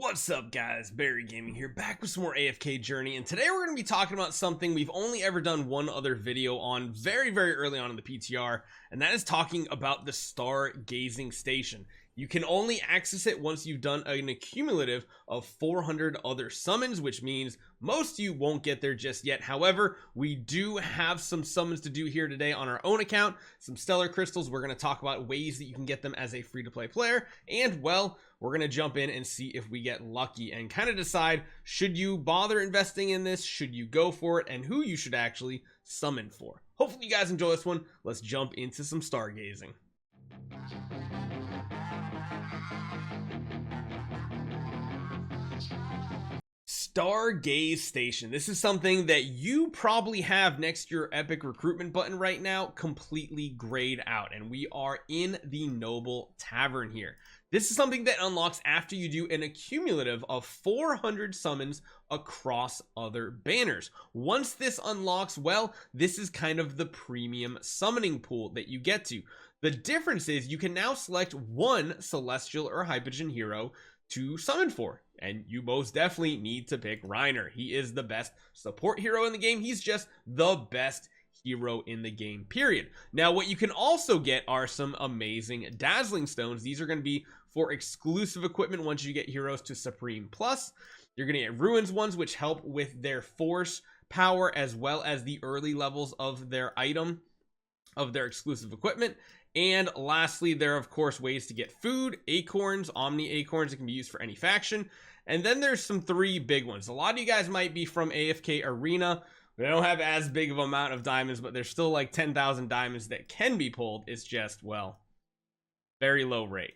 What's up guys, Barry Gaming here, back with some more AFK Journey, and today we're going to be talking about something we've only ever done one other video on very early on in the PTR, and that is talking about the Stargaze Station. You can only access it once you've done an accumulative of 400 other summons, which means most of you won't get there just yet. However, we do have some summons to do here today on our own account, some stellar crystals. We're going to talk about ways that you can get them as a free-to-play player, and well, we're going to jump in and see if we get lucky and kind of decide, should you bother investing in this, should you go for it, and who you should actually summon for. Hopefully you guys enjoy this one. Let's jump into some stargazing. Stargaze Station. This is something that you probably have next to your epic recruitment button right now, completely grayed out, and we are in the Noble Tavern here. This is something that unlocks after you do an accumulative of 400 summons across other banners. Once this unlocks, well, this is kind of the premium summoning pool that you get to. The difference is you can now select one celestial or hypogean hero to summon for, and you most definitely need to pick Reinier. He is the best support hero in the game. He's just the best hero in the game, period. Now, what you can also get are some amazing dazzling stones. These are going to be for exclusive equipment once you get heroes to Supreme Plus. You're going to get ruins ones, which help with their force power as well as the early levels of their item, of their exclusive equipment. And lastly, there are of course ways to get food, acorns, omni acorns that can be used for any faction. And then there's some three big ones. A lot of you guys might be from AFK Arena. They don't have as big of an amount of diamonds, but there's still like 10,000 diamonds that can be pulled. It's just, well, very low rate.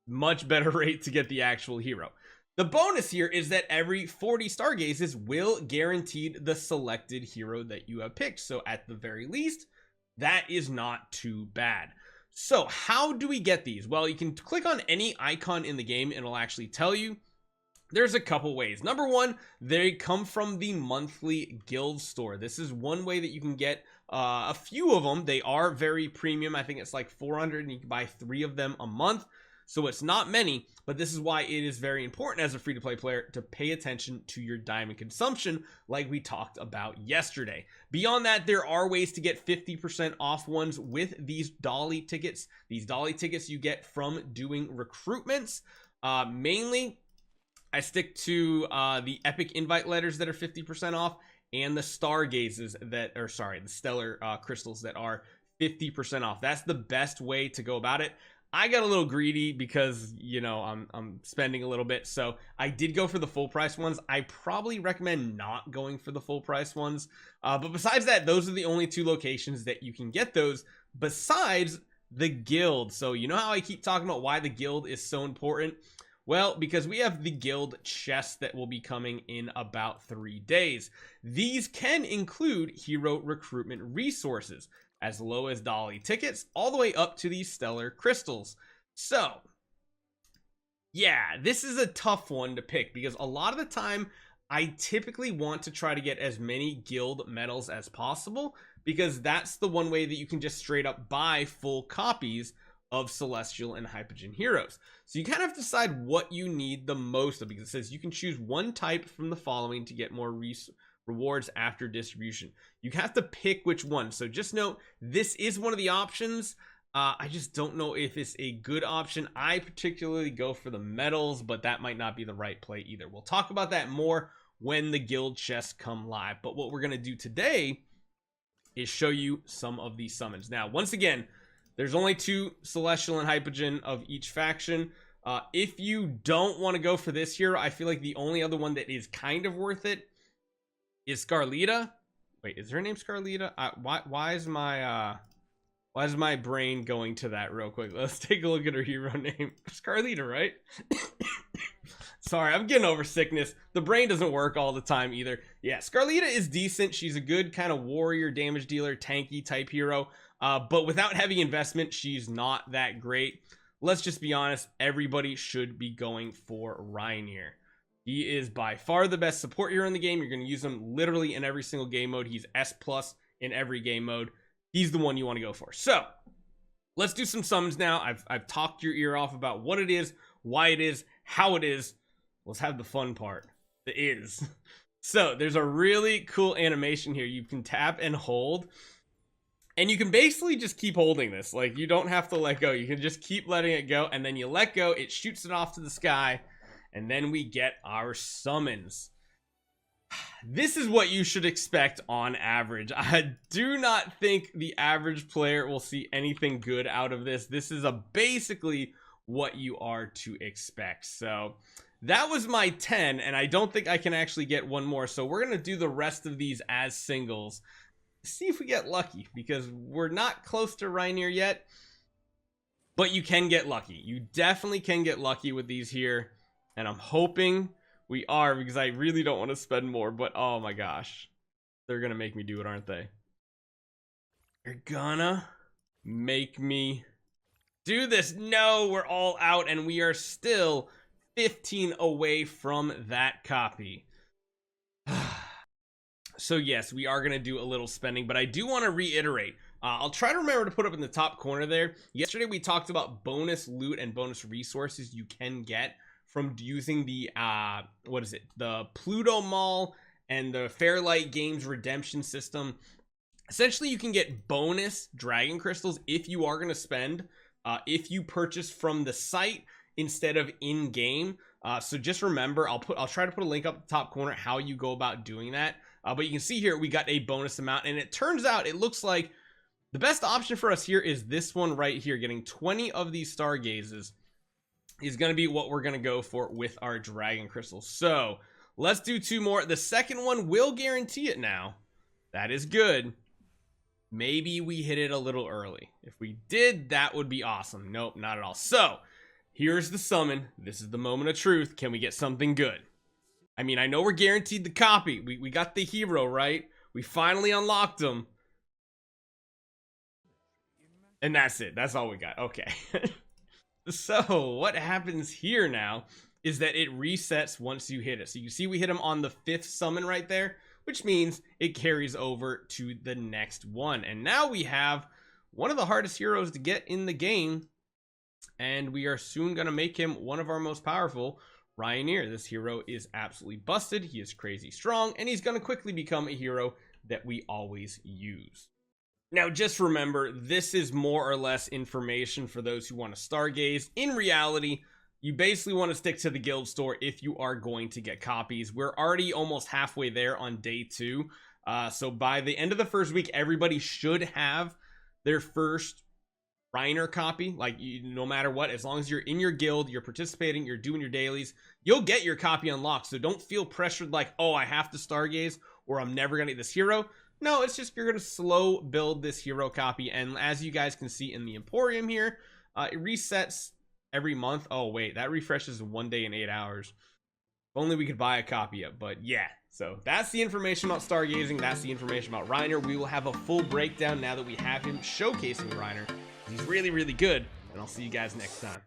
Much better rate to get the actual hero. The bonus here is that every 40 stargazes will guarantee the selected hero that you have picked. So at the very least, that is not too bad. So how do we get these? Well, you can click on any icon in the game and it'll actually tell you. There's a couple ways. Number one, they come from the monthly guild store. This is one way that you can get a few of them. They are very premium. I think it's like 400 and you can buy 3 of them a month. So it's not many, but this is why it is very important as a free-to-play player to pay attention to your diamond consumption like we talked about yesterday. Beyond that, there are ways to get 50% off ones with these dolly tickets. These dolly tickets you get from doing recruitments. Mainly, I stick to the epic invite letters that are 50% off and the stargazes that are, sorry, the stellar crystals that are 50% off. That's the best way to go about it. I got a little greedy because, you know, I'm spending a little bit, so I did go for the full price ones. I probably recommend not going for the full price ones, but besides that, those are the only 2 locations that you can get those besides the guild. So you know how I keep talking about why the guild is so important? Well, because we have the guild chest that will be coming in about 3 days. These can include hero recruitment resources, as low as dolly tickets all the way up to these stellar crystals. So yeah, this is a tough one to pick because a lot of the time I typically want to try to get as many guild medals as possible because that's the one way that you can just straight up buy full copies of celestial and hypogean heroes. So you kind of have to decide what you need the most of, because it says you can choose one type from the following to get more rewards after distribution. You have to pick which one. So just note, this is one of the options. I just don't know if it's a good option. I particularly go for the medals, but that might not be the right play either. We'll talk about that more when the guild chests come live. But what we're going to do today is show you some of these summons. Now, once again, there's only 2 celestial and hypogean of each faction. If you don't want to go for this hero, I feel like the only other one that is kind of worth it is Scarlita. Wait, is her name Scarlita? Why is my brain going to that real quick? Let's take a look at her hero name. Scarlita, right? Sorry, I'm getting over sickness. The brain doesn't work all the time either. Yeah, Scarlita is decent. She's a good kind of warrior, damage dealer, tanky type hero. But without heavy investment, she's not that great. Let's just be honest. Everybody should be going for Reinier. He is by far the best support hero in the game. You're going to use him literally in every single game mode. He's S+ in every game mode. He's the one you want to go for. So let's do some summons now. I've talked your ear off about what it is, why it is, how it is. let's have the fun part. The is. So there's a really cool animation here. You can tap and hold, and you can basically just keep holding this. Like, you don't have to let go. You can just keep letting it go, and then you let go, it shoots it off to the sky, and then we get our summons. This is what you should expect on average. I do not think the average player will see anything good out of this. This is basically what you are to expect. So that was my 10, and I don't think I can actually get one more. So we're going to do the rest of these as singles. See if we get lucky, because we're not close to Reinier yet. But you can get lucky. You definitely can get lucky with these here. And I'm hoping we are, because I really don't want to spend more. But oh my gosh. They're going to make me do it, aren't they? They're gonna make me do this. No, we're all out, and we are still 15 away from that copy. So yes, we are going to do a little spending, but I do want to reiterate. I'll try to remember to put up in the top corner there. Yesterday we talked about bonus loot and bonus resources you can get from using the, the Pluto Mall and the Fairlight Games redemption system. Essentially, you can get bonus dragon crystals if you are going to spend, if you purchase from the site instead of in-game. So just remember, I'll try to put a link up at the top corner how you go about doing that. But you can see here we got a bonus amount, and it turns out it looks like the best option for us here is this one right here. Getting 20 of these Stargazes is going to be what we're going to go for with our dragon crystals. So let's do 2 more. The second one will guarantee it now. That is good. Maybe we hit it a little early. If we did, that would be awesome. Nope, not at all. So here's the summon. This is the moment of truth. Can we get something good? I mean, I know we're guaranteed the copy. We got the hero, right? We finally unlocked him. And that's it. That's all we got. Okay. So what happens here now is that it resets once you hit it. So you see we hit him on the 5th summon right there, which means it carries over to the next one. And now we have one of the hardest heroes to get in the game, and we are soon going to make him one of our most powerful, Reinier. This hero is absolutely busted. He is crazy strong, and he's going to quickly become a hero that we always use. Now, just remember, this is more or less information for those who want to stargaze. In reality, you basically want to stick to the guild store if you are going to get copies. We're already almost halfway there on day 2. So by the end of the first week, everybody should have their first Reinier copy. Like, no matter what, as long as you're in your guild, you're participating, you're doing your dailies, you'll get your copy unlocked. So don't feel pressured like, oh, I have to stargaze or I'm never going to get this hero. No, it's just you're going to slow build this hero copy. And as you guys can see in the Emporium here, it resets every month. Oh, wait, that refreshes 1 day and 8 hours. If only we could buy a copy of, but yeah. So that's the information about stargazing. That's the information about Reinier. We will have a full breakdown now that we have him showcasing Reinier. He's really, really good. And I'll see you guys next time.